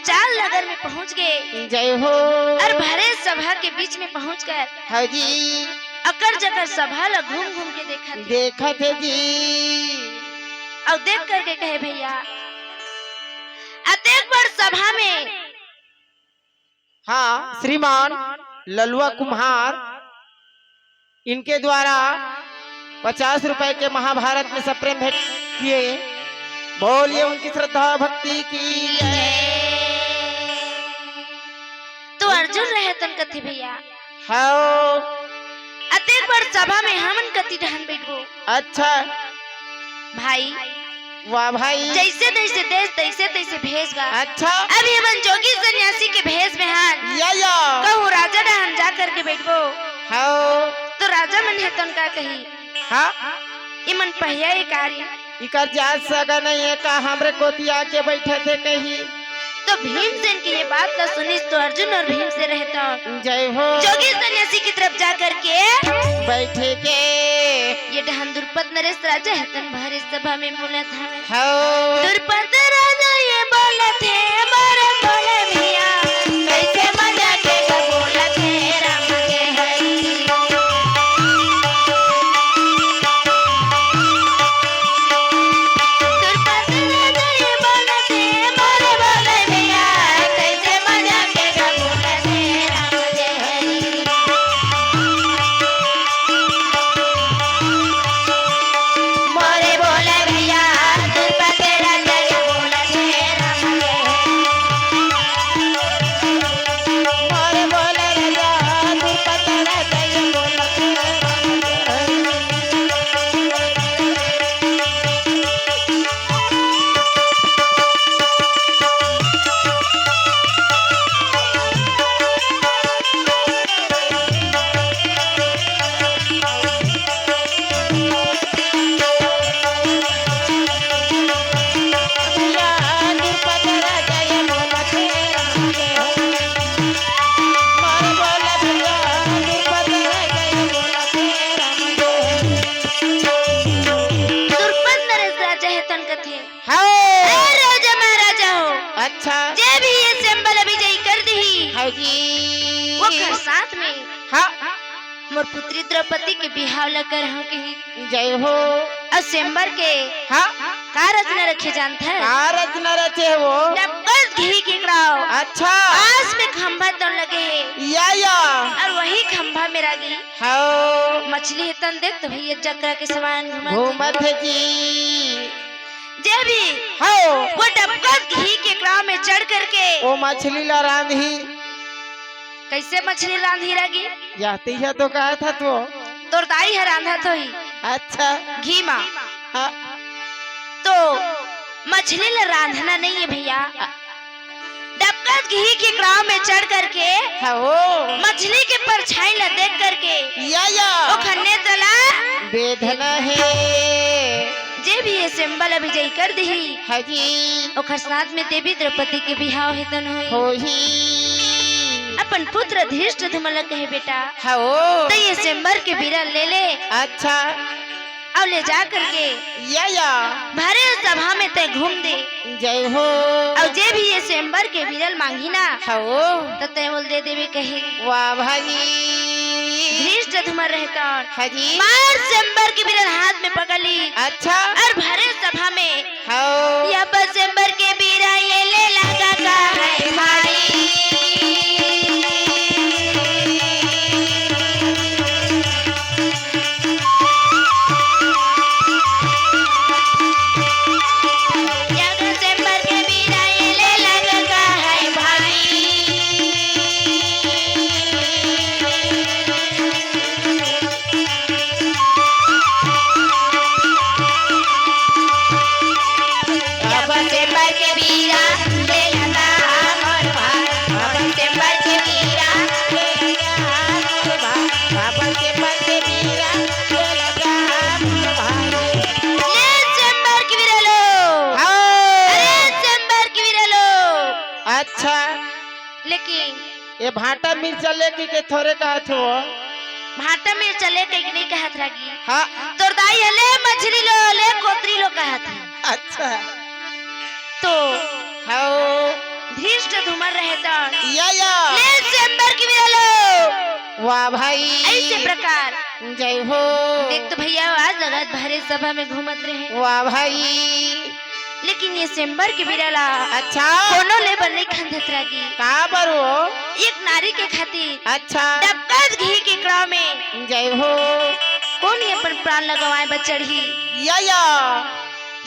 चाल नगर में पहुंच गए। जय हो। और भरे सभा के बीच में पहुंचकर हाँ जी अकर जकर सभा ला घूम घूम के देखा थे जी। और देख करके कहे भैया अतेक बड़ सभा में हाँ श्रीमान ललुआ कुम्हार इनके द्वारा 50 रुपए के महाभारत में सप्रेम भेंट किए। बोलिए उनकी श्रद्धा भक्ति की जय। तो अर्जुन रहे तन कथी भैया हाँ अतेक बड़ सभा में हमन कथी ढहन बैठो। अच्छा भाई वाह भाई जैसे तैसे देश तैसे तैसे भेज गा। अच्छा अभी हमन जोगी सन्यासी के भेज में हान या कहूँ राजा डहन जा करके बैठो। हाँ तो राजा मन है तन का कही हाँ इमन पहिया ये कार्य इकर जात सगा नहीं है का हमरे कोतिया के बैठे थे कहीं। तो भीमसेन की ये बात का सुनी तो अर्जुन और भीम से रहता जय हो जोगी सन्यासी की तरफ जा करके बैठे के ये डहन दुर्पद नरेश राजा है तन भरे सभा में बोला था। हाँ दुर्पद राजा ये बोले थे मारे बोले भैया कैसे मजा के बोला थे राम के हरि। दुर्पद राजा ये बोले थे मारे बोले भैया कैसे मजा के बोला थे राम के हरि। मोरे बोले भैया दुर्पद राजा ये बोला थे राम के मोरे बोले राजा दुर्पद राजा ये बोला थे भैया दुर्पद राजा ये बोला थे मोरे बोले भैया दुर्पद राजा ये बोला थे दुर्पद नरेश राजा है तन कथे हाँ राजा महाराजा हो अच्छा जे भी ये संबल विजयी कर दी हाँ जी वो कर साथ में हाँ मोर पुत्री द्रौपदी के बिहाव ला कर हो के जय हो असम्बर के हाँ का रचना रखे जानता है कारत न रचे वो डबल घी के कड़ाव अच्छा पास में खंभा तो लगे है या और वही खंभा में रागी हाँ मछली है तन देख तो भैया चक्र के समान घूमत है जी जे भी हाँ वो डबल घी के कड़ाव में चढ़ करके वो मछली ला रांधी कैसे मछली रांधी रागी जाती है तो कहा था तो तोर दाई है रांधा तो ही अच्छा घी माँ हाँ तो मछली ला रांधना नहीं है भैया डबका घी के कड़ाव में चढ़ करके हाँ वो मछली के परछाई ला देख करके या वो खन्ने चला वेदना है जे भी ये सिंबल विजयी कर दी हाँ जी ओकर साथ में देवी द्रौपदी के बिहाव हेतन होई हो ही अपन पुत्र धृष्ट धुमल कहे बेटा हाँ वो तो ये सिंबर के बिरल ले ले अच्छा और ले जा करके या भरे सभा में ते घूम दे जय हो और जे भी ये सिंबर के बिरल मांगी ना हाँ वो तो ते बोल दे देवे कहे वाह भाई धृष्ट धुमल रहता हाँ जी मार सिंबर के बिरल हाथ में पकड़ ली अच्छा और भरे सभा में हाँ या सिंबर के बीरा ये ले लगा का है भाई। ये भाटा मिर्चा लेके के थोड़े कहत हो भाटा मिर्चा लेके नहीं कहत रगी हाँ तोर दाई हले मछली लो ले कोतरी लो कहत है। अच्छा तो हाँ धृष्ट धूमर रहता या ले चेंबर की विरालो वाह भाई ऐसे प्रकार जय हो देख तो भैया आज लगत भरे सभा में घूमत रहे वाह भाई लेकिन ये चेंबर की विराला अच्छा कोनो ले बनने खंडत रागी कहाँ पर हो एक नारी के खातिर अच्छा डब्बा घी के कड़ाव में जय हो कौन ये अपन प्राण लगवाए बचड़ी या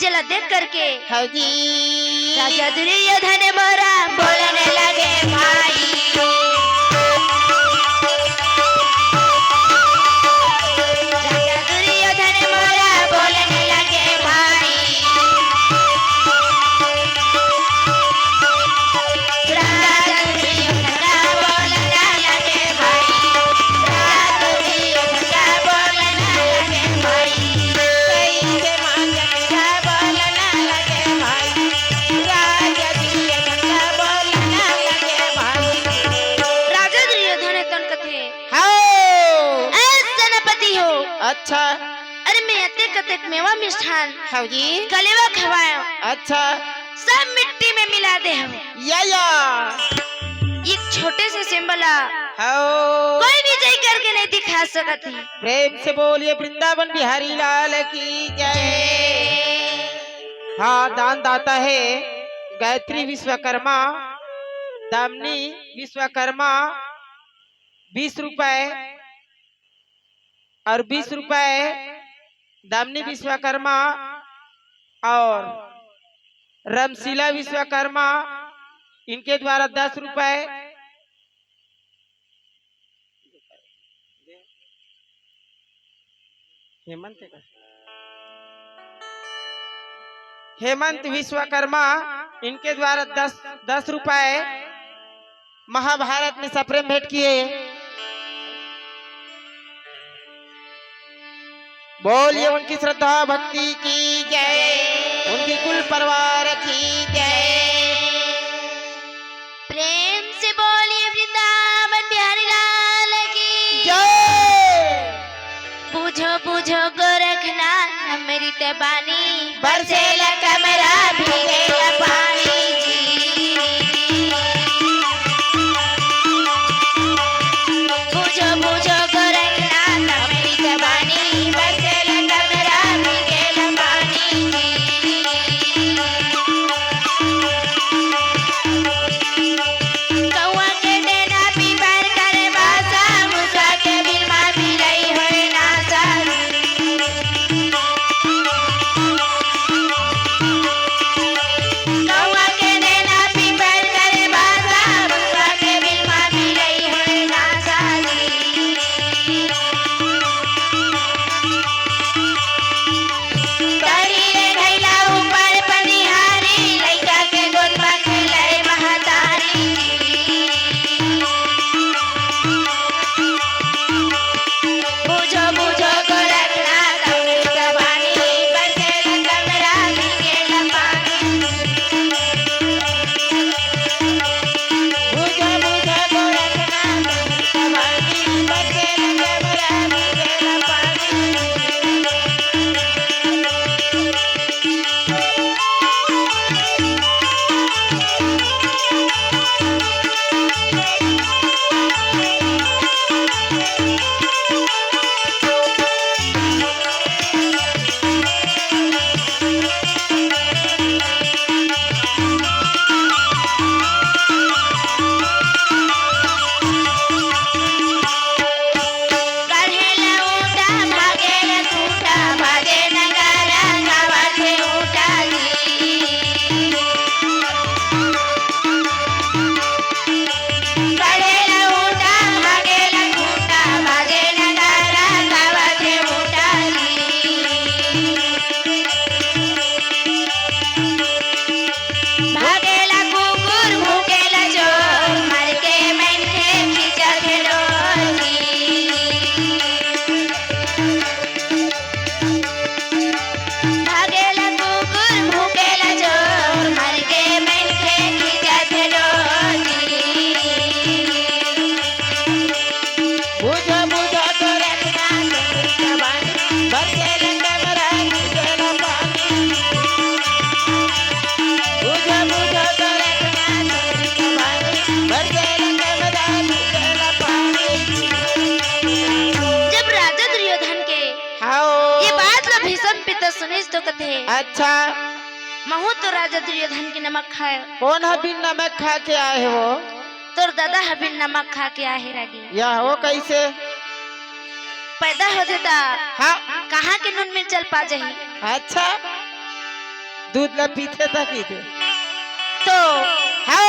जला देख करके हजी राजा दुर्योधन मोरा बोलने लगे भाई राजा दुर्योधन मोरा बोलने लगे भाई राजा दुर्योधन बोलने लगे भाई राजा दुर्योधन बोलने लगे भाई कैसे मांगेगा बोलना लगे भाई राजा दुर्योधन बोलना लगे भाई राजा दुर्योधन तन कथे हाँ सेनापति हो अच्छा अरे मैं अते कतेक मेवा मिष्ठान हजी कलेवा खवाया अच्छा सब मिट्टी में मिला दे हो या एक छोटे से सिंबला हो कोई भी जय करके नहीं दिखा सकती प्रेम से बोलिए वृंदावन बिहारी लाल की जय हाँ दान दाता है गायत्री विश्वकर्मा दामनी विश्वकर्मा 20 रुपए और 20 रुपए दामनी विश्वकर्मा और रमशीला विश्वकर्मा इनके द्वारा 10 रुपए हेमंत विश्वकर्मा इनके द्वारा 10 रुपए महाभारत में सप्रेम भेंट किए बोलिए उनकी श्रद्धा भक्ति की जय उनकी कुल परिवार की जय प्रेम से बोलिए वृंदावन बिहारी लाल की जय पूछो पूछो गोरखनाथ मेरी तबानी बरसेला कमरा भीगेला पानी पूछो पूछो गोरखनाथ मेरी तबानी बरसेला कमरा भीगेला पानी कौआ के डेना पीपर करे बासा मुसा के बिलमा पिलई होए नासा पिता सुनीस तो कथे अच्छा महू तो राजा दुर्योधन की नमक खाए कौन है बिन नमक खा के आए हो? तोर दादा हबिन नमक खा के आए रागी या हो कैसे? पैदा हो जाता हाँ कहाँ के नून मिर्च चल पा जाही अच्छा दूध ला पीते था की थे तो हाँ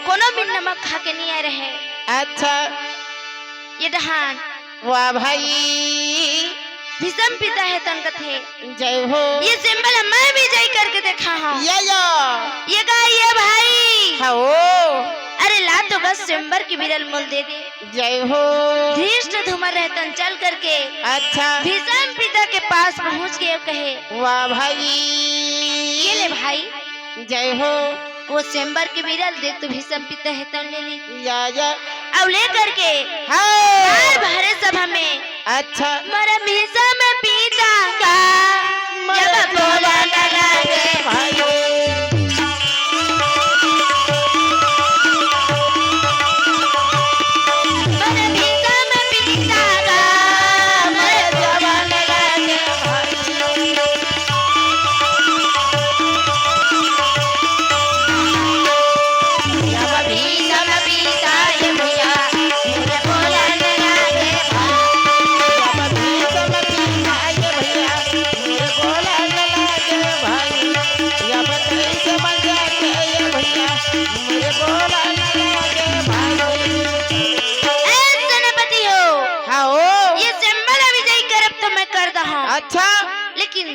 कोनो बिन नमक खा के नहीं आए रहे अच्छा ये डहान वाह भाई भीषम पिता है तन कथे जय हो ये सिंबल मैं भी जय करके देखा हूँ या ये गाय ये भाई हाँ अरे ला तो बस सिंबर की बिरल मूल दे दे जय हो धीष्ट धूमर रहतन चल करके अच्छा भीषम पिता के पास पहुँच गए कहे वाह भाई ये ले भाई जय हो वो सिंबर की बिरल दे तू भीषम पिता है तन ले ली या अब ले करके हाँ भरे सभा में अच्छा मरा भीषम पिता का जब बोला न लगे भाई मरा भीषम पिता का मरा जवान लगे जब भीषम पिता ये भैया मुझे बोला न लगे सेनापति हो ये सिंबल विजय करब तो मैं कर दहा अच्छा लेकिन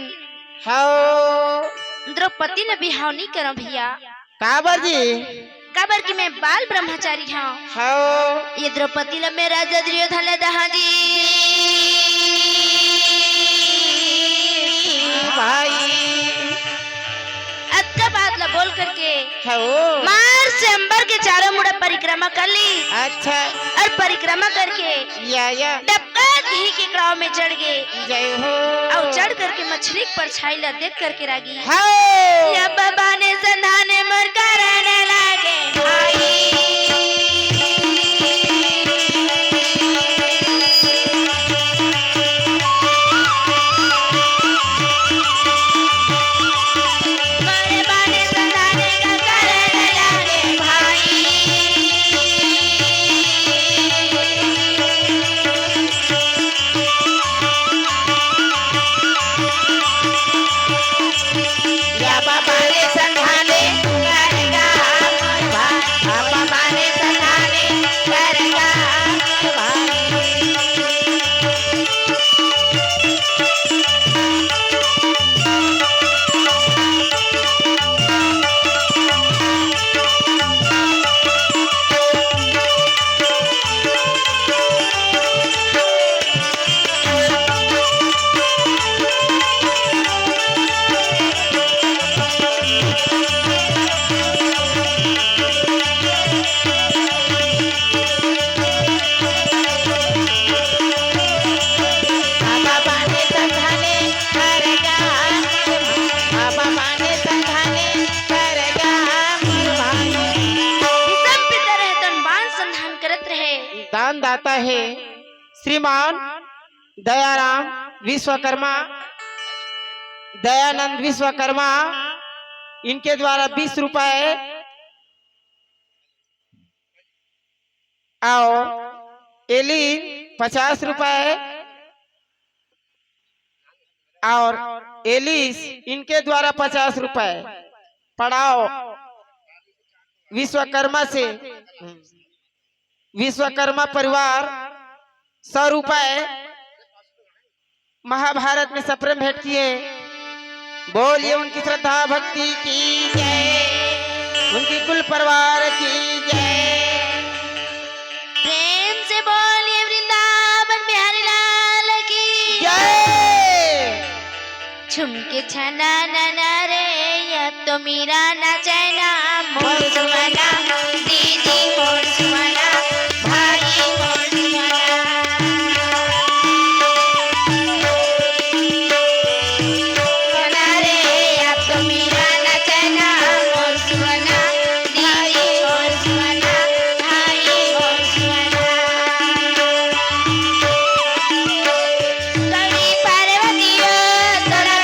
हाँ द्रौपदी ने बिहाव नहीं करो भैया काबर जी काबर की मैं बाल ब्रह्मचारी हाँ हाँ ये द्रौपदी ला मैं राजा दुर्योधन ले दहा जी भाई अच्छा बात ला बोल करके हाँ मार से अंबर के चारों मुड़ा परिक्रमा कर ली अच्छा और परिक्रमा करके या डबका घी के कड़ाव में चढ़ गए जय हो और चढ़ करके मछली पर छाई ला देख करके रागी हाँ या बाबा ने संधाने मर कराने लगे मरे बाने संधाने का कराने लगे या बाबा ने संभाले करेगा बाबा ने संभाले करेगा बाबा ने संभाले करेगा बाबा ने संभाले करेगा सब पिता रहतन बाण संधान करत रहे दान दाता है श्रीमान दयाराम विश्वकर्मा दयानंद विश्वकर्मा इनके द्वारा 20 रुपए और एलिन 50 रुपए और एलिस इनके द्वारा 50 रुपए पढ़ाओ विश्वकर्मा से विश्वकर्मा परिवार 100 रुपए महाभारत में सप्रेम भेंट किए। बोलिए उनकी श्रद्धा भक्ति की जय, उनकी कुल परिवार की जय। प्रेम से बोलिए वृंदावन बिहारी लाल की जय। झुमके छना नना रे अब तो मेरा ना चैना मोर सुमना दीदी मोर सुमना भाई मोर सुमना छना रे अब तो मेरा ना चैना मोर सुमना दीदी मोर सुमना भाई मोर सुमना गौरी पार्वती तोरा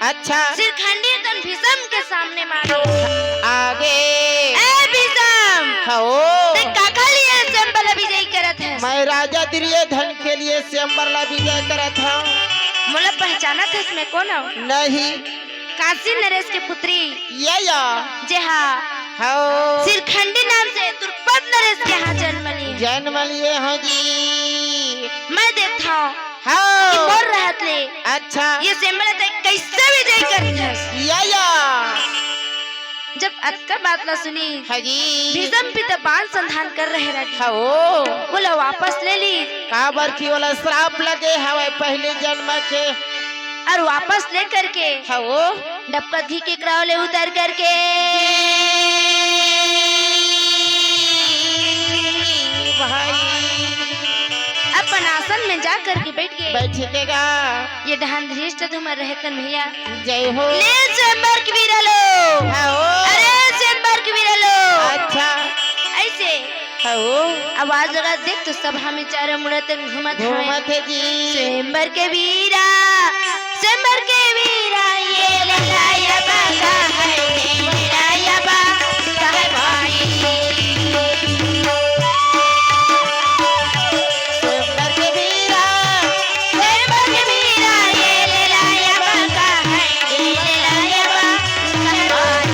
अच्छा शिरखंडी तन भीषम के सामने मारे। आगे ए भीषम हो ते काका लिए संबल विजय करत है। मैं राजा दुर्योधन के लिए स्वयंवरला विजय करत हूँ। मोला पहचाना था इसमें कौन हो? नहीं काशी नरेश की पुत्री या जे हाँ हो शिरखंडी नाम से द्रुपद नरेश के यहाँ जन्म ली। जन्म लिए हो जी। मैं देखता हूँ कि हो मोर रहत ले अच्छा ये संबल ते कैसे विजय करत है। या जब अक्का बात ला सुनी हाजी भीषम पिता बाण संधान कर रहे रही। हो बोला वापस ले ली काबर की वाला श्राप लगे हवे पहले जन्म के। और वापस ले करके हो डबका घी के क्रावले उतर करके भाई अपन आसन में जा करके बैठ गए। बैठेगा ये डहान धृष्ट धुमर रहतन भैया जय हो ले चेंबर की वीरलो। हो अरे चेंबर की वीरलो अच्छा ऐसे हो आवाज लगा देख तो सब हमें चारों मुड़तन घुमत हवे। घूमत है जी चेंबर के वीरा चेंबर के वीरा ये ललाया बागा है ये ललाया बागा है भाई। सुंदर के वीरा चेंबर के वीरा ये ललाया बागा है ये ललाया बागा है भाई।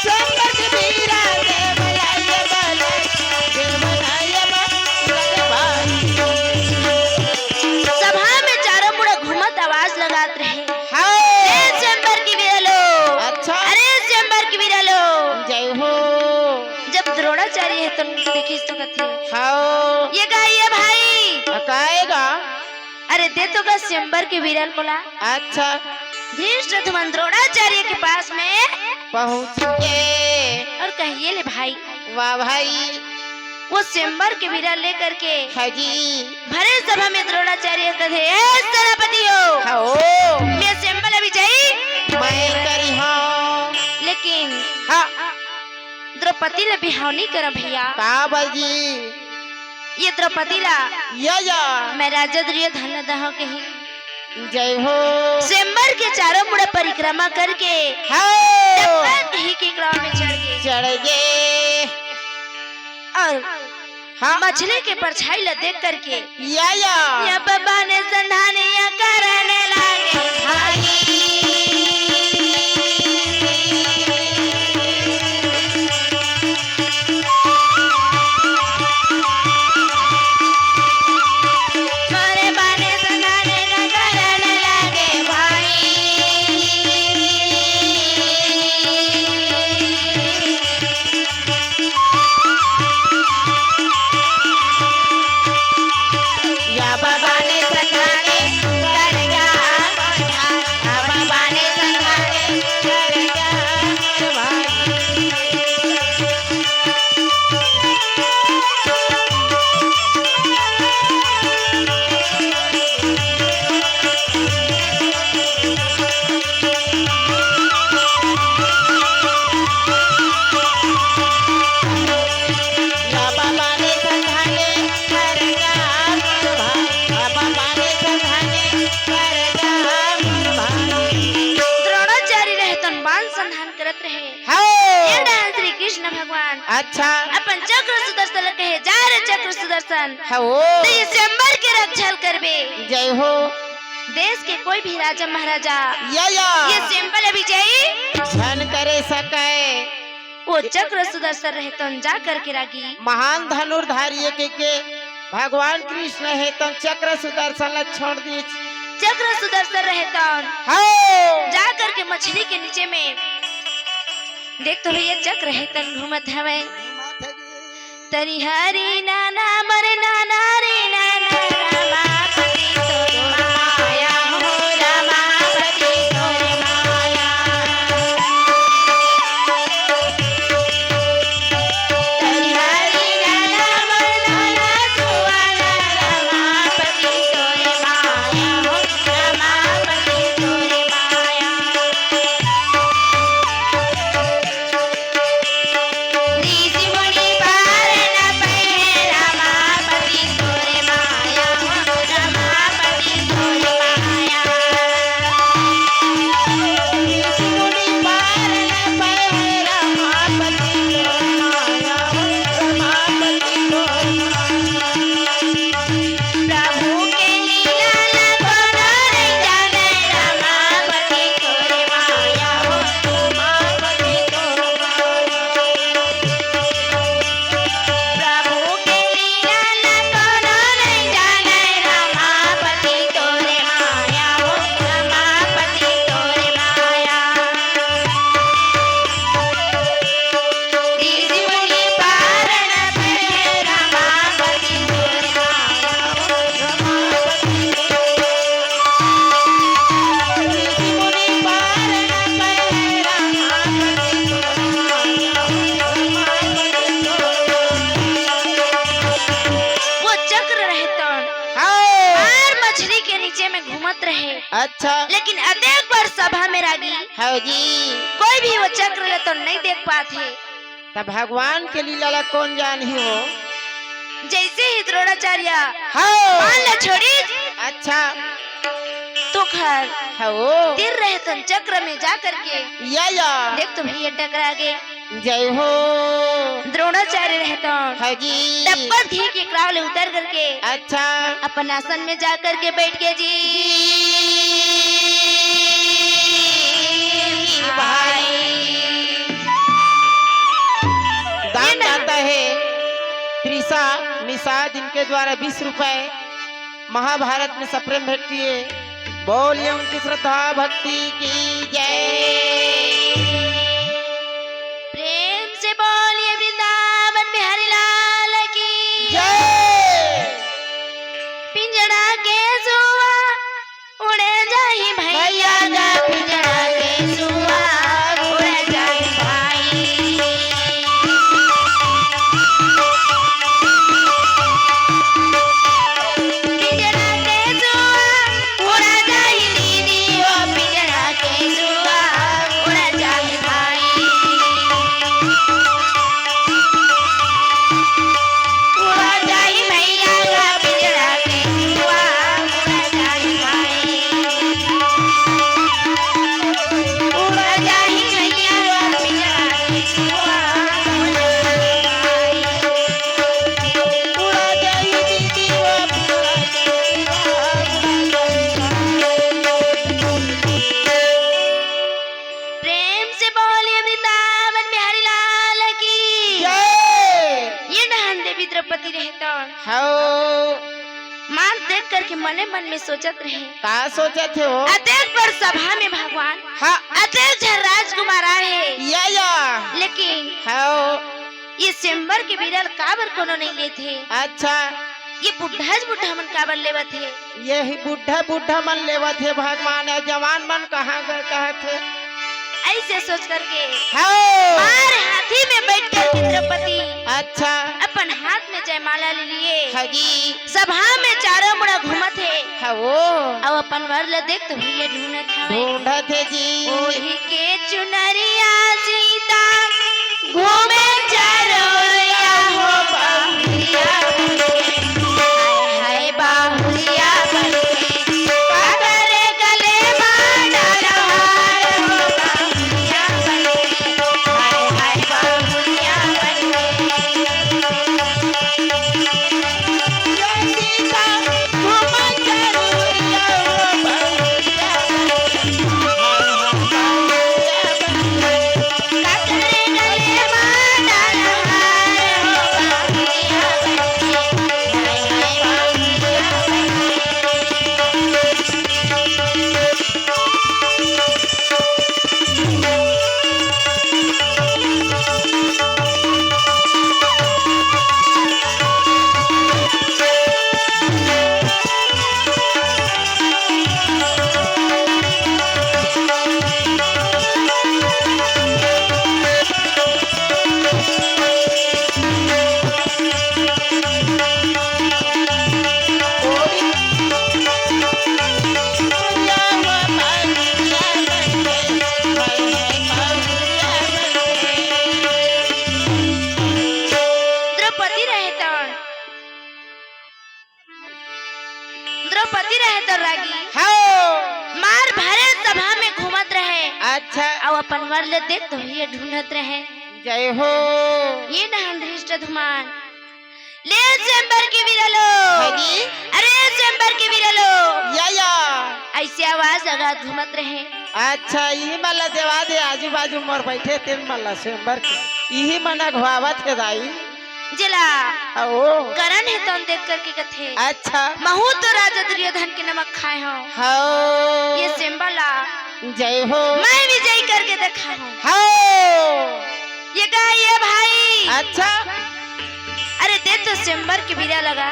सुंदर के वीरा देवलाय बले देवलाय बले भाई सभा में चारों मुड़ा घूमत आवाज लगात रहे। हो ए चेंबर की वीरलो अच्छा अरे चेंबर की वीरलो। जय हो जब द्रोणाचार्य है तो देखिस तो कथे हो ये गाइए भाई। अकाएगा अरे दे तो का चेंबर के वीरल बोला अच्छा धृष्टद्युम्न द्रोणाचार्य के पास में पहुँच के और कहिए ले भाई वाह भाई वो चेंबर के वीरल लेकर के हाजी भरे सभा में द्रोणाचार्य कहे ए सेनापति हो हो मैं चेंबर अभी जाई मैं करी हूँ लेकिन हाँ द्रौपदी ले बिहाव नहीं कर भैया। का बाजी ये द्रौपदी ला या मैं राजा दुर्योधन दह के ही जय हो चेंबर के चारों मुड़े परिक्रमा करके हो ही के ग्राउंड में चढ़ गए चढ़ गए और हाँ मछली के परछाई ला देख करके या बाबा ने संधानिया करने लगे भाई। मोरे बाने संधाने का करने लगे भाई। या बाबा ने सखाने कर गया या बाबा ने सखाने कर गया भाई या बाबा ने सखाने कर गया भाई या बाबा ने सखाने कर गया भाई द्रोणाचार्य रहतन बाण संधान करत रहे। हो ये डांस श्री कृष्ण भगवान अच्छा अपन चक्र सुदर्शन कहे जा रे चक्र सुदर्शन हो तो ये चेंबर के रक्षण करबे। जय हो देश के कोई भी राजा महाराजा या ये चेंबर अभी जाई धन करे सके वो चक्र सुदर्शन रहतन जा करके रागी महान धनुर्धारी के भगवान कृष्ण है तो चक्र सुदर्शन ला छोड़ दी चक्र सुदर्शन रहतन हो जा करके मछली के नीचे में देख तो भैया चक्र रहतन घूमत हवे तरी हरी नाना मर नाना रे नाना रमापति तोर माया हो रमापति तोर माया। तरी हरी नाना मर नाना सुवाना रमापति तोर माया हो रमापति तोर माया। ऋषि मुनि पार न पैरा नीचे में घूमत रहे। अच्छा लेकिन अनेक बार सभा में रागी हाँ जी। कोई भी वो चक्र ले तो नहीं देख पाते। तब भगवान के लीला ला कौन जान ही हो। जैसे ही द्रोणाचार्य हाँ मान ला छोड़ी अच्छा तो घर हाँ तिर रहे तन चक्र में जा करके या देख तो भैया टकरा गए। जय हो द्रोणाचार्य रहता हाँ जी। डब्बा थी कि क्राव ले उतर करके अच्छा अपन आसन में जा करके बैठ गए जी भाई। दान जाता है त्रिशा निषाद इनके द्वारा 20 रुपए महाभारत में सप्रेम भेंट किए। बोलिए उनकी श्रद्धा भक्ति की जय। प्रेम से बोलिए वृंदावन बिहारी लाल की जय। पिंजड़ा के सुआ उड़े जाही भैया गा पिंजड़ा के सुआ उड़े जाही भाई। पिंजड़ा के सुआ उड़ा जाही दीदी ओ पिंजड़ा के सुआ उड़ा जाही भाई। उड़ा जाही भैया गा पिंजड़ा के सुआ उड़ा जाही भाई। उड़ा जाही भैया गा पिंजड़ा के सुआ उड़ा जाही भाई। उड़ा जाई दीदी वो प्रेम से बोलिए वृंदावन बिहारी लाल की जय। ये नहन देवी द्रौपदी रहता हाँ मान देख करके मने मन में सोचत रहे। का सोचे थे हो। अतेक पर सभा में भगवान हाँ अतेक झर राजकुमार आए या लेकिन हाँ ये सिम्बर के बिरल काबर कोनो नहीं लेते। अच्छा ये बुढ़ा मन काबर लेवत है। यही बुढ़ा मन लेवा थे भगवान है जवान मन कहाँ गए कहे थे। ऐसे सोच करके हाँ मार हाथी में बैठ कर द्रौपदी अच्छा अपन हाथ में जयमाला ले लिए हाँ जी सभा में चारों मुड़ा घूमत है। हाँ वो अब अपन वर ले देख तो भैया ढूंढत हवे। ढूंढा थे जी। ओढ़ी के चुनरिया सीता घूमे चारोरिया हो बाहुलिया बनके हाय बाहुलिया बनके कागरे गले में डालहार हो बाहुलिया बनके हाय बाहुलिया कागरे गले में डालहार हो बाहुलिया बनके हाय बाहुलिया द्रौपदी रहे तो रागी हाँ मार भरे सभा में घूमत रहे। अच्छा अब अपन वर ले देख तो भैया ढूंढत रहे। जय हो ये नहन धृष्ट धुमान ले चेंबर के विरलो हाँ जी। अरे चेंबर के विरलो या ऐसे आवाज लगा घूमत रहे। अच्छा यही मला देवा दे आजू बाजू मोर बैठे तेन मला सेंबर के यही मना घुआवत है दाई जिला ओ करण है तो देख करके कथे अच्छा महू तो राजा दुर्योधन के नमक खाए हो। हाँ ये सिंबला जय हो मैं विजय करके देखा हूँ। हाँ ये का ये भाई अच्छा अरे दे तो सिंबर के बिरा लगा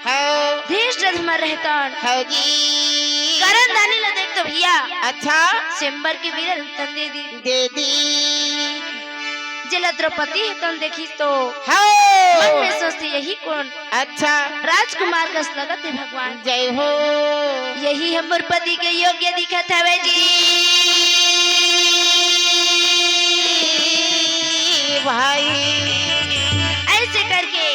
हाँ धीष्ट धमर रहता हाँ जी करण दानी ला देख तो भैया अच्छा सिंबर के बिरा तन दे दी दे दी जिला द्रौपदी है तुम देखी तो हाँ मन में सोचते यही कौन अच्छा राजकुमार का लगत है भगवान। जय हो यही हमर पति के योग्य दिखत हवे जी। भाई ऐसे करके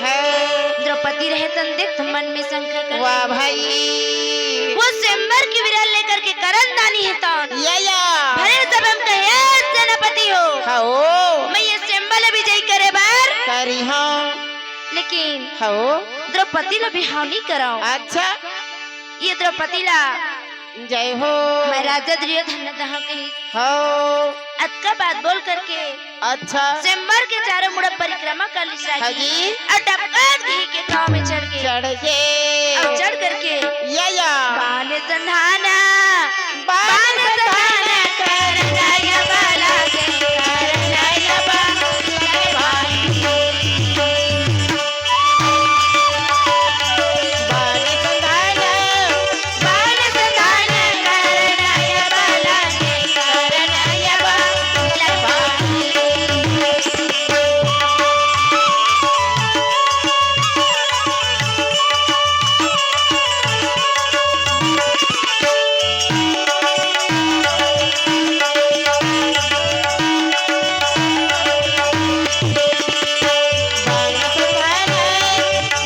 है द्रौपदी रहे तन देख तो मन में शंका कर वाह भाई वो स्वयंवर की विरल लेकर के करण दानी है तौन या भले सब हम कहे सेनापति हो हाओ मैं ये स्वयंवर विजय करे बार करी हाँ लेकिन हाओ द्रौपदी ला बिहाव नहीं कराओ। अच्छा ये द्रौपदी ला जय हो मैं राजा दुर्योधन दह कही हाओ अतका बात बोल करके अच्छा स्वयंवर के चारों मुड़ परिक्रमा कर ली हाँ जाएगी जी और डबकात घी के गांव में चढ़ के चढ़ गए और चढ़ करके या बाण संधाना बाण संधाना करनाया बाला के करनाया बाला बाण संधाना बाण संधाना करनाया बाला के करनाया बाला बाण संधाना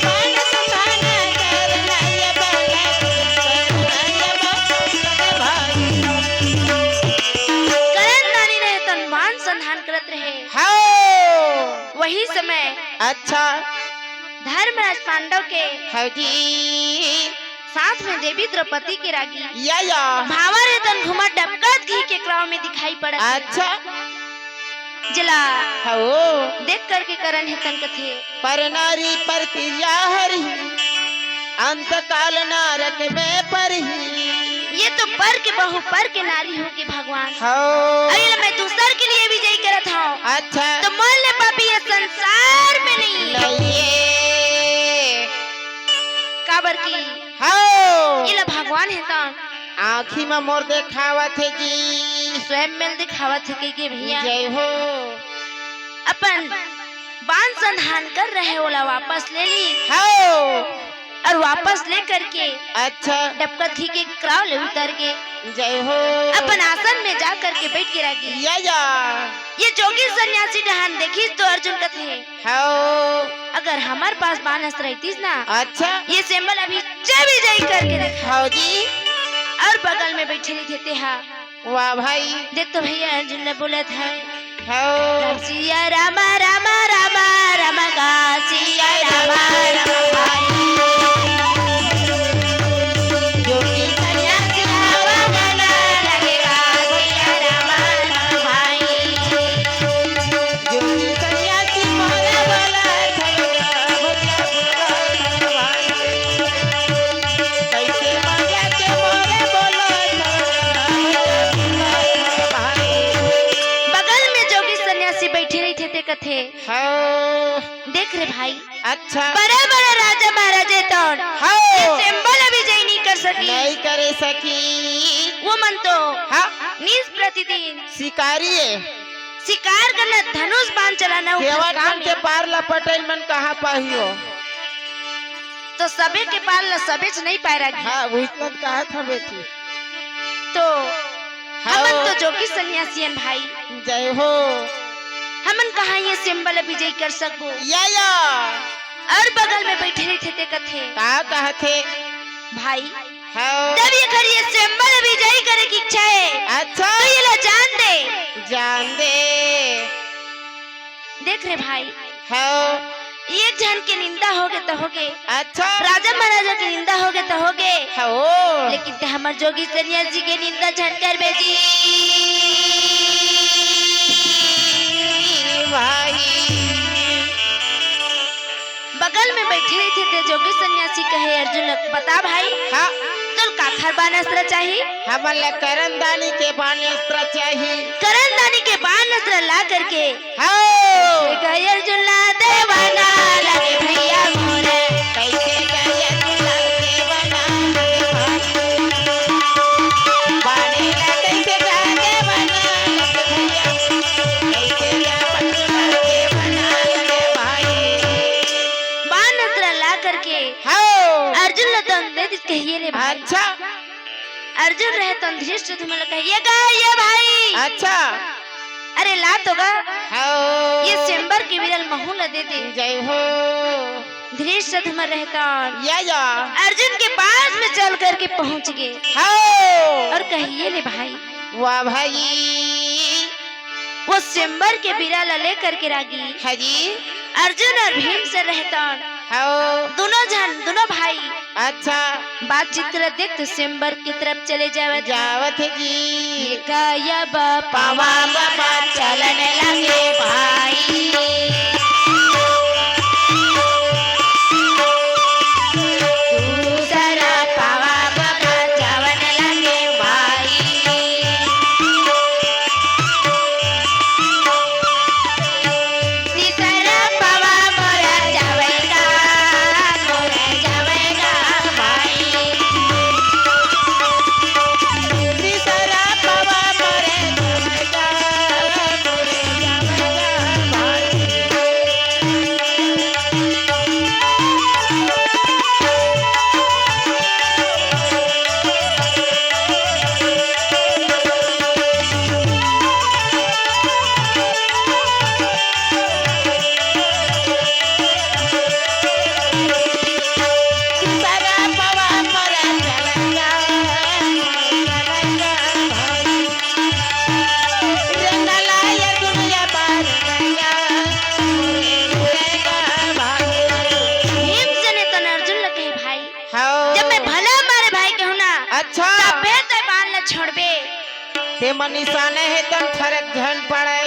बाण संधाना करना ये बाला करना ये बाला भाई करण नानी रहे तन बाण संधान करत रहे। हाओ वही समय अच्छा धर्मराज पांडव के हाँ जी साथ में देवी द्रौपदी के रागी या भावर है तन घुमा डबकात घी के क्राव में दिखाई पड़ा। अच्छा जिला हाओ देख करके करण है तन कथे पर नारी पर प्रिया हरि अंत काल नारक में पर ही ये तो पर के बहु पर के नारी होगी भगवान। हाओ अरे मैं दूसर के लिए विजय करत हूँ अच्छा तो मान ले पापी ये संसार में नहीं नहीं काबर की हाओ ये ला भगवान है तन आँखी में मोर देखावा थे जी स्वयं मिल दिखावा थे के भैया जय हो अपन बाण संधान कर रहे ओला वापस ले ली हाओ और वापस ले करके अच्छा डबकत घी के क्राव ले उतर के जय हो अपन आसन में जा करके बैठ के रही। या ये जोगी सन्यासी डहान देखी तो अर्जुन कथे हाओ अगर हमारे पास बाण अस्त्र रहतीस ना अच्छा ये सिंबल अभी विजय करके देखा। हाओ जी और बगल में बैठे नहीं थे हा वाह भाई देख तो भैया अर्जुन ने बोला था हाओ सिया रामा रामा रामा रामा गा सिया रामा रामा भाई जोगी सन्यासी हवा गाना लगेगा सिया रामा रामा भाई जोगी सन्यासी मोरा बोला थैया भोला भोला भाई कैसे मजा के मोरे बोला थैया भोला भाई बगल में जोगी सन्यासी बैठे रही थे कथे हाओ देख रे भाई अच्छा बड़े बड़े राजा महाराजे तो हाओ सिंबल विजय नहीं कर सकी नहीं करे सकी वो मन तो हाँ निज प्रतिदिन शिकारी है शिकार करना धनुष बाण चलाना उनका केवट काम मन के है। पार लपटल मन कहाँ पाहियो तो सबे के पाल ला सबेच नहीं पाए रही हाँ वो इतना कहा था बेटी तो हमन हाओ तो जोगी सन्यासियन भाई जय हो हमन कहा ये सिंबल विजय कर सकबो या और बगल में बैठे रहे थे कथे कहा थे भाई हाओ जब ये घर ये सिंबल विजय करे की इच्छा है अच्छा तो ये ला जान दे जान दे देख रे भाई हाओ एक जन की निंदा होगे तो होगे अच्छा राजा महाराजा की निंदा होगे तो होगे हाओ लेकिन ते हमर जोगी सन्यासी के निंदा झन कर बेजी भाई बगल में बैठे रही थे जोगी सन्यासी कहे अर्जुन बता भाई हाँ तुल काखर बाण अस्त्र चाहिए हमारे करण दानी के बाण अस्त्र चाहिए करण दानी के बाण अस्त्र ला करके हाओ कहे अर्जुन ला देवाना लगे भैया मोरे कैसे गया तुला देवना बाणे ला कैसे जागे बना भैया कैसे जा कहिए रे भाई। अच्छा अर्जुन रहे तो धृष्टद्युम्न ने कहिए गा ये भाई। अच्छा अरे ला तो गा हाओ ये स्वयंवर के विरल महू न दे दे। जय हो धृष्टद्युम्न रहता या अर्जुन के पास में चल करके पहुंच गए हाओ और कहिए रे भाई वाह भाई वो स्वयंवर के विरल लेकर के रागी हाजी अर्जुन और भीम से रहता हाओ दोनों भाई अच्छा बातचीत कर देख तो स्वयंवर की तरफ चले जावत जावत जी ये काया पावा बाबा चलने लगे भाई। दूसरा पावा बाबा चलने लगे भाई। तीसरा पावा मोरा जावेगा भाई। तीसरा पावा मोरे जावेगा भाई। तीसरा पावा मोरे जावेगा भाई। रंगला ये दुनिया पर गया भाई। भीम से ने तो अर्जुन लगे भाई हाओ जब मैं भला मारे भाई कहूँ ना अच्छा तबे तो बाल न छोड़बे। ते मनीषाने है तन फरक झन पड़े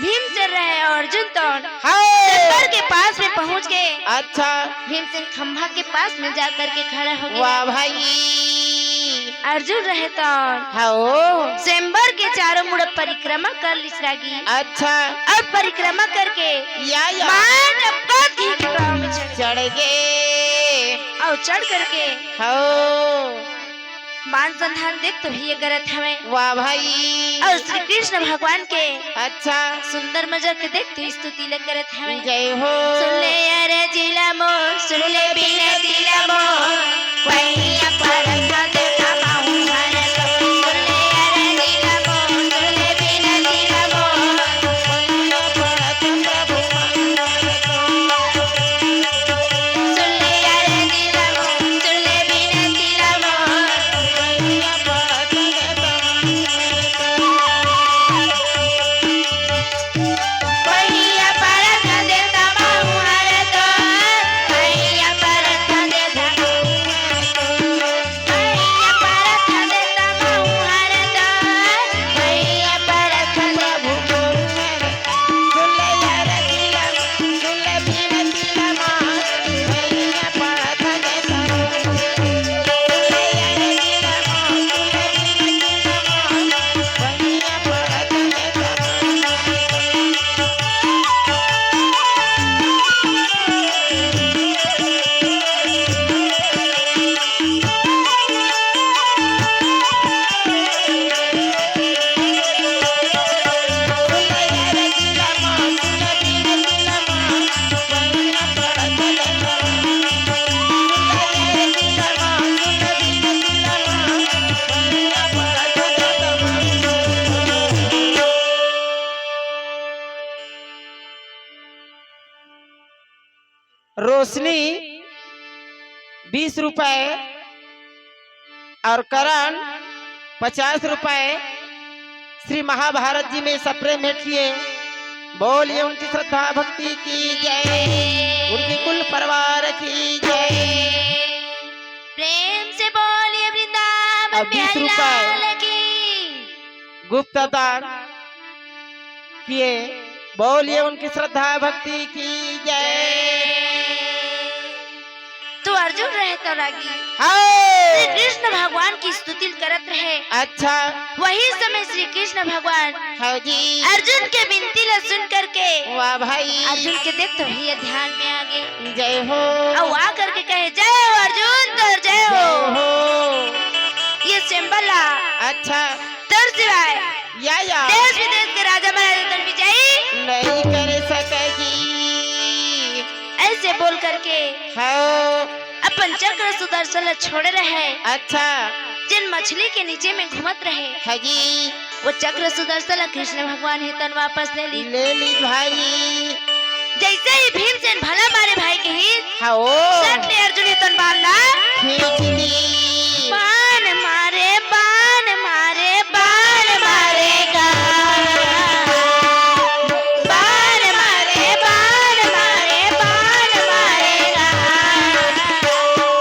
भीम से रहे और अर्जुन तो हाओ स्वयंवर के पास में पहुंच गए। अच्छा भीम से खंभा के पास में जा करके खड़ा हो गया। वाह भाई अर्जुन रहे तो हाओ स्वयंवर के चारों मुड़ परिक्रमा कर लिसरागी अच्छा और परिक्रमा करके या मान अपना घी के गांव में चढ़ चढ़ गए और चढ़ करके हाओ मान संधान देख तो भैया गरत हमें वाह भाई और श्री कृष्ण भगवान के अच्छा सुंदर मजा के देख तो स्तुति लग करत हमें। जय हो सुन ले अरे जिला मो सुन ले बिना दिला मो वही पर देखा पाऊं हर तो। सुन ले अरे जिला मो सुन ले बिना दिला मो सुन ले अरे जिला मो सुन ले बिना दिला मो पहिया पर देता बाहु हर तो। पहिया पर देता पहिया पर देता बाहु हर तो। पहिया पर प्रभु सुन ले यार दिला सुन ले बिना दिला मां भैया पड़त देता सुन ले यार दिला मां सुन ले बिना दिला मां भैया पड़त देता सुन ले यार दिला मां सुन ले बिना दिला मां भैया पड़त देता सुन ले यार दिला मां सुन ले बिना दिला मां भैया पड़त देता रोशनी 20 रुपए और करण 50 रुपए श्री महाभारत जी में सप्रेम भेंट किए। बोलिए उनकी श्रद्धा भक्ति की जय उनकी कुल परिवार की जय। प्रेम से बोलिए वृंदावन अब 20 बिहारी रुपए। लाल की। गुप्त दान किए। बोलिए उनकी श्रद्धा भक्ति की जय। तो अर्जुन रहे तो रागी हाओ श्री कृष्ण भगवान की स्तुति करत रहे। अच्छा वही समय श्री कृष्ण भगवान हाँ जी अर्जुन के विनती ला सुन करके वाह भाई अर्जुन के देख तो भैया ध्यान में आ गए जय हो और आ करके कहे जय हो अर्जुन तो जय जय हो। हो ये सिंबला अच्छा तर सिवाय या देश विदेश के राजा महाराजा तन विजयी नहीं कर सकेगी ऐसे बोल करके हाँ अपन चक्र सुदर्शन छोड़ रहे, अच्छा जिन मछली के नीचे में घूमत रहे है जी, वो चक्र सुदर्शन कृष्ण भगवान ही तन वापस ले ली। भाई। जैसे ही भीमसेन भला मारे भाई के ही हाओ सट ने अर्जुन ही तन बांधा, खींच दी। बाण मारे बाण मारे बाण मारेगा, बाण मारे बाण मारे बाण मारेगा,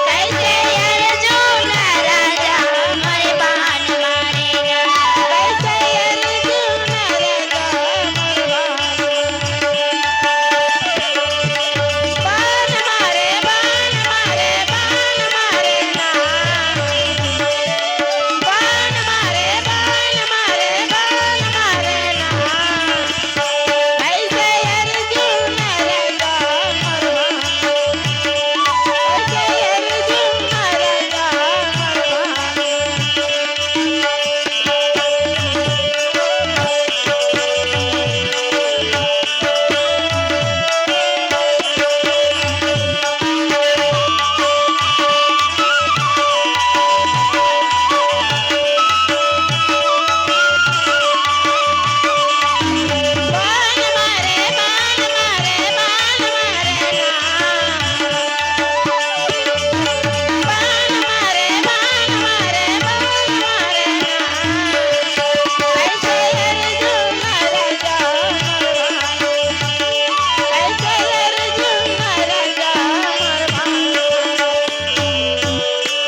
कैसे अर्जुन राजा हमारे बाण मारेगा, कैसे अर्जुन राजा बाण मारे बाण मारे बाण मारेगा, बाण मारे बाण मारे बाण मारेगा, कैसे अर्जुन राजा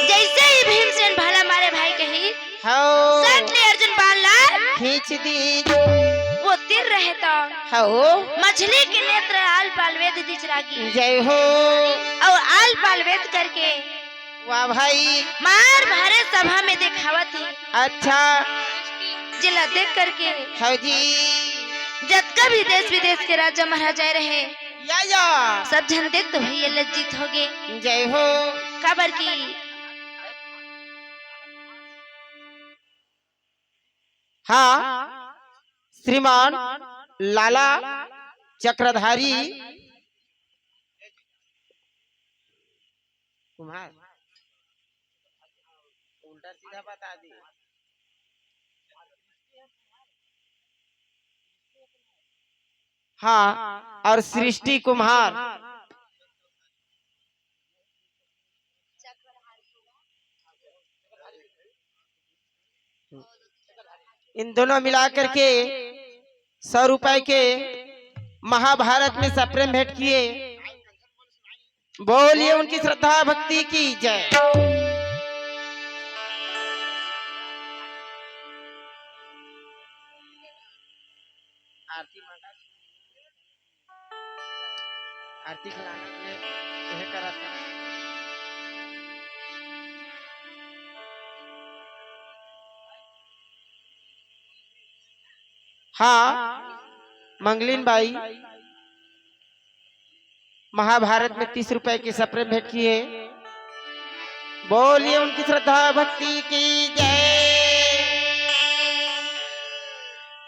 जैसे ही भीमसेन भाला मारे भाई कही हाओ सट ले अर्जुन बाला खींच दी। वो तिर रहे तो हाओ मछली के नेत्र आल पाल वेद दिचरागी जय हो। और आल पाल वेद करके वाह भाई, मार भारे सभा में दिखावत थी। अच्छा जिला देख करके हाउ जी, जतका भी देश विदेश के राजा महाराजा रहे या सब जन देख तो भैया लज्जित हो गए। जय हो। खबर की हाँ श्रीमान लाला चक्रधारी कुमार, उल्टा सीधा बता दी। हाँ और सृष्टि कुमार, इन दोनों मिलाकर के 100 रुपए के महाभारत में सप्रेम भेंट किए। बोलिए उनकी श्रद्धा भक्ति की जय। आरती आरती खिलाने के लिए यह करा था। हाँ मंगलीन बाई महाभारत में 30 रुपए के सप्रेम भेंट किए। बोलिए उनकी श्रद्धा भक्ति की जय।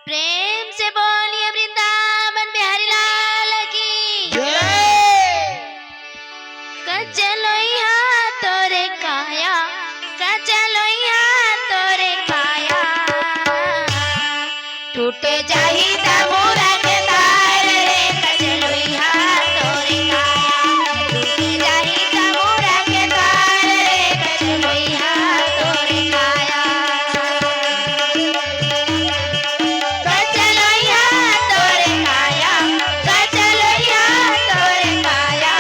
प्रेम से बोलिए वृंदावन बिहारी लाल की जय। कचलोइया तोरे काया, कचलोइया तोरे काया, टूटे जाही दमोरा के तार रे, कचलोइया तोरे काया, टूटे जाही दमोरा के तार रे, कचलोइया तोरे काया, कचलोइया तोरे काया, कचलोइया तोरे काया,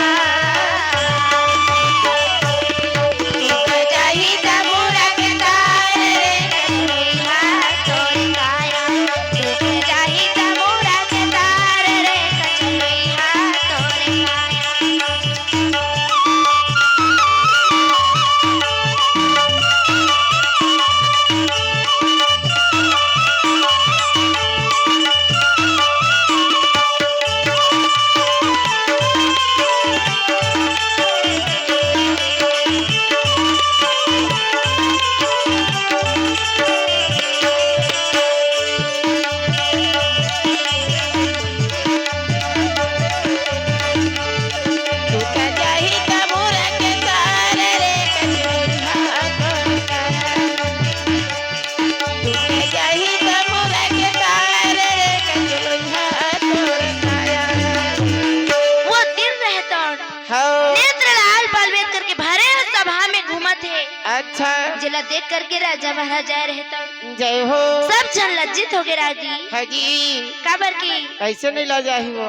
नेत्र लाल पालवेद करके भरे सभा में घूमत है। अच्छा जिला देख करके राजा महाराज जाए रहे तो जय हो सब जन लज्जित हो गए राजी हाजी काबर की कैसे नहीं ला जाही वो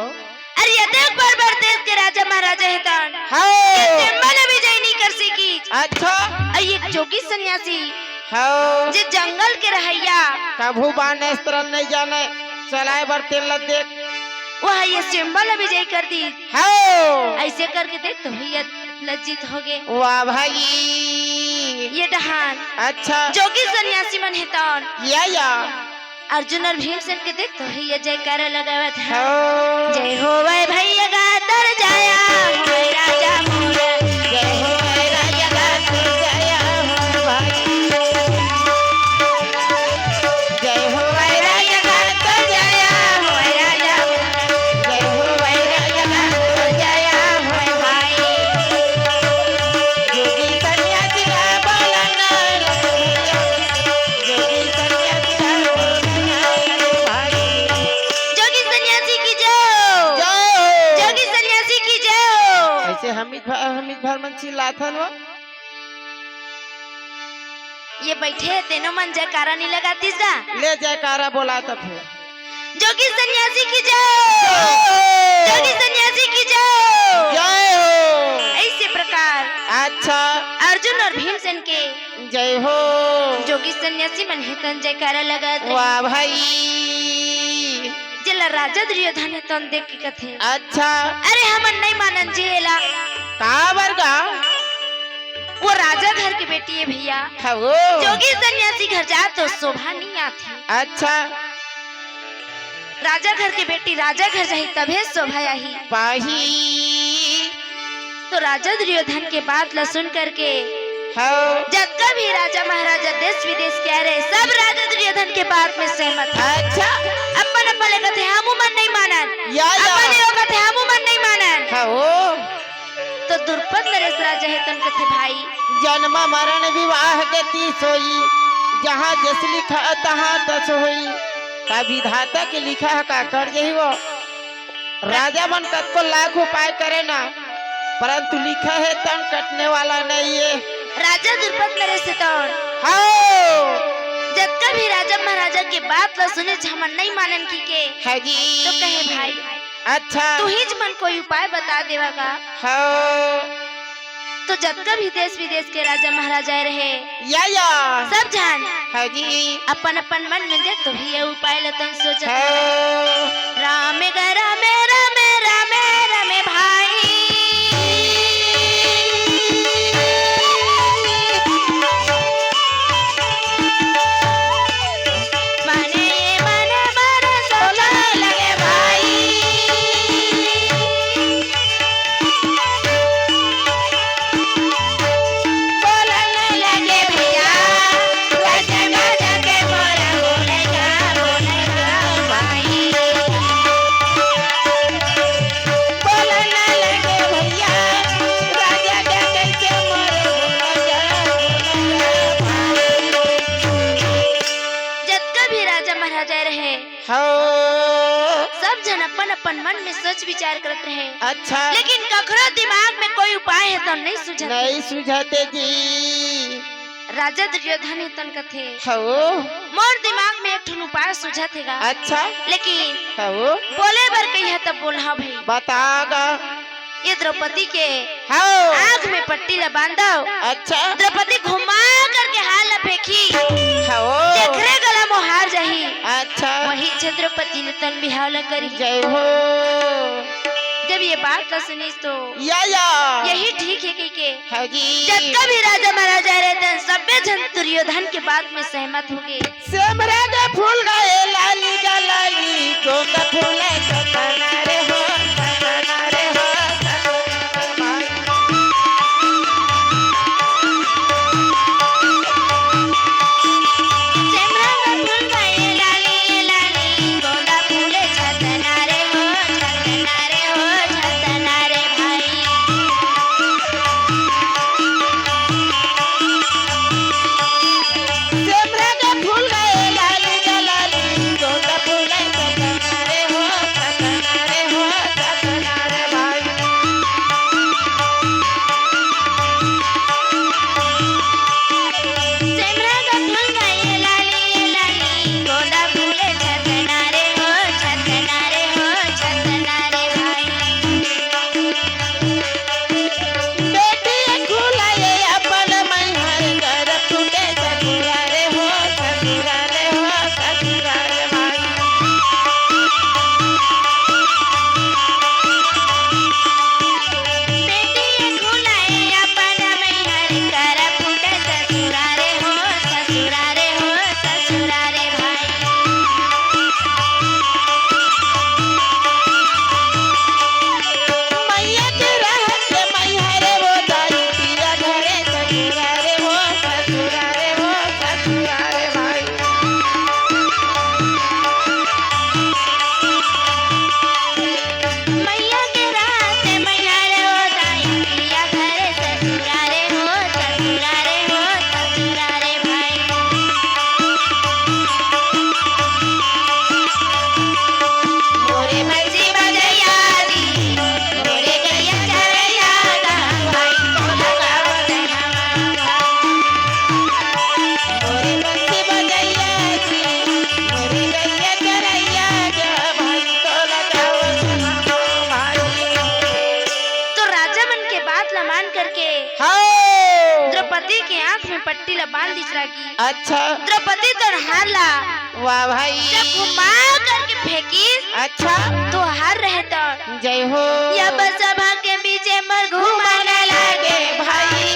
अरे ये देख बार देश के राजा महाराजा है तन मन विजय नहीं कर सकी। अच्छा अरे एक जोगी सन्यासी हो जे जंगल के रहैया कभू बाण अस्त्र नहीं जाने चलाए बर तेल देख वह ये सिंबल विजय कर दी। हो ऐसे करके देख तो भैया लज्जित हो गए। वाह भाई ये डहान अच्छा जोगी सन्यासी मन है तन या अर्जुन और भीमसेन के देख तो भैया जयकारा लगावत है। हो जय हो वै भैया गातर जाया होय राजा मोर जय हो राजा गातर जाया हो भाई जय हो राजा गातर जाया होय राजा जय हो राजा गातर जाया हो भाई जोगी सन्यासी का बोलना जोगी सन्यासी का बोलना भाई जोगी सन्यासी की जय जोगी सन्यासी की जय। ऐसे हमिद भर मन चिल्लाथन वो ये बैठे तेनो मन जयकारा नहीं लगातीस का ले जयकारा बोला तो फिर जोगी सन्यासी की जय जोगी सन्यासी की जय। जय हो ऐसे प्रकार अच्छा अर्जुन और भीमसेन के जय हो जोगी सन्यासी मन हेतन जयकारा लगात रहे। वाह भाई जिला राजा दुर्योधन हेतन देख के कथे अच्छा अरे हमन नहीं मानन जेला कहाँ वर्गा वो राजा घर की बेटी है भैया हो जोगी सन्यासी घर जा तो शोभा नहीं आती। अच्छा राजा घर की बेटी राजा घर जाही तभे शोभा आई। पाही तो राजा दुर्योधन के बात ला सुन करके हो जब कभी राजा महाराजा देश विदेश के आ रहे सब राजा दुर्योधन के बात में सहमत है। अच्छा अपन अपन कहते हमू मन नहीं मानन या अपन यो कहते हमू मन नहीं मानन। हो तो दुर्पद नरेश राजा है तन कहते भाई जन्म मरण विवाह के तीस होई जहाँ जस लिखा तहाँ तस होई का विधाता के लिखा है का कर जही वो राजा बन कत को लाख उपाय करे ना परंतु लिखा है तन कटने वाला नहीं है। राजा दुर्पद नरेश तौर हो जब कभी राजा महाराजा की बात ला सुने हमन नहीं मानन की के हाजी तो कहे भाई अच्छा तू ही मन कोई उपाय बता देवा का। हो तो जब कभी देश विदेश के राजा महाराजा रहे या सब जान हाजी अपन अपन मन में देख तो भैया उपाय लतन सोचत हो राम गरा मेरा मेरा मेरा में भाई माने ये मन मन सोचा लगे भाई बोलने लगे भैया राजा महाराजा के मोरा बोलेगा भाई बोलने लगे भैया राजा के कैसे मरे बोलेगा जब कभी राजा महाराजा रहे हो सब जन अपन अपन मन में सोच विचार करत रहे अच्छा लेकिन कखरो दिमाग में कोई उपाय है तो नहीं सुझत। नहीं सुझाते जी राजा दुर्योधन है तन कथे हो मोर दिमाग में एक ठन उपाय सुझत हैगा अच्छा लेकिन हो बोले बर कही है तब बोलहा भाई बतागा ये द्रौपदी के हो आँख में पट्टी ला बांधो अच्छा द्रौपदी घुमा करके हाल ला फेंकी हो देखरे गला मोहार जाही अच्छा वही छत्रपति ने तन बिहाव ला करी। जय हो जब ये बात ला सुनी तो या यही ठीक है कही के हाजी जब कभी राजा महाराजा रहते सभ्य जन दुर्योधन के बात में सहमत हो गए। सेमरा के फूल गए लाली गलाई गोंदा फूल सतना रे हो सतना रे हो सेमरा का फूल गए लाली लाली गोंदा फूले छतना रे हो छतना रे भाई सेमरा के फूल गए लाली गलाई गोंदा फूल सतना रे हो सतना मन के बात ला मान करके हाँ द्रौपदी के आंख में पट्टी ला बांध दी जागी। अच्छा द्रौपदी तो हार ला वाह भाई जब घुमा करके फेंकी अच्छा तो हार रहे तो जय हो या बस सभा के बीच में घुमाने लगे भाई।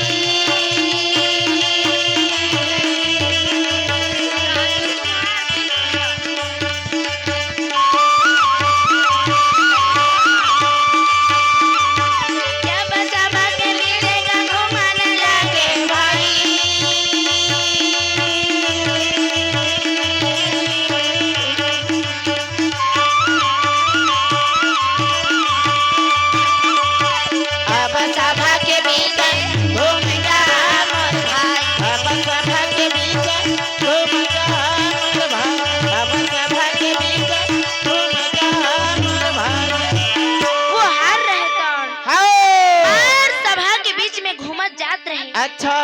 अच्छा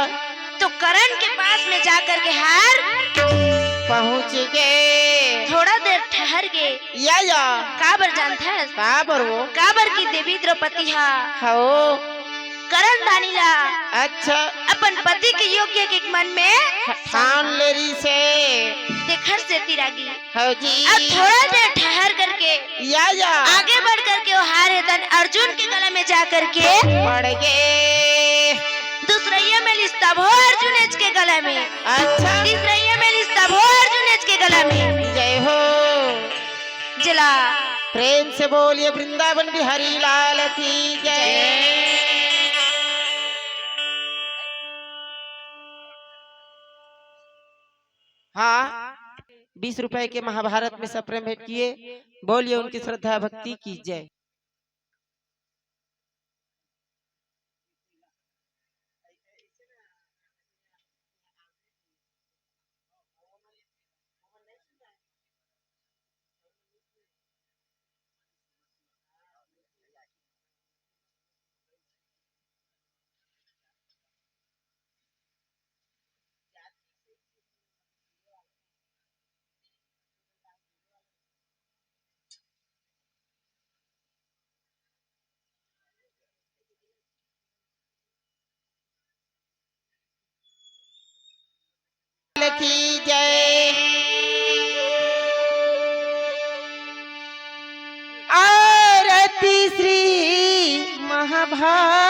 तो करण के पास में जाकर के हार पहुँच गए। थोड़ा देर ठहर गए या काबर जानता है काबर वो काबर की देवी द्रौपदी हा हो करण दानीला अच्छा अपन पति के योग्य के मन में ठान लेरी से देखर से तिरागी हो जी। अब थोड़ा देर ठहर करके या आगे बढ़ करके वो हारे तन अर्जुन के गले में जा करके पड़ गए। दूसरैया में लिस्ता भो अर्जुन के गले में अच्छा तीसरैया में लिस्ता भो अर्जुन के गले में जय हो जिला प्रेम से बोलिए वृंदावन बिहारी लाल की जय। हाँ 20 रुपए के महाभारत में सप्रेम भेंट किए बोलिए उनकी श्रद्धा भक्ति की जय। की जय। आरती श्री महाभारत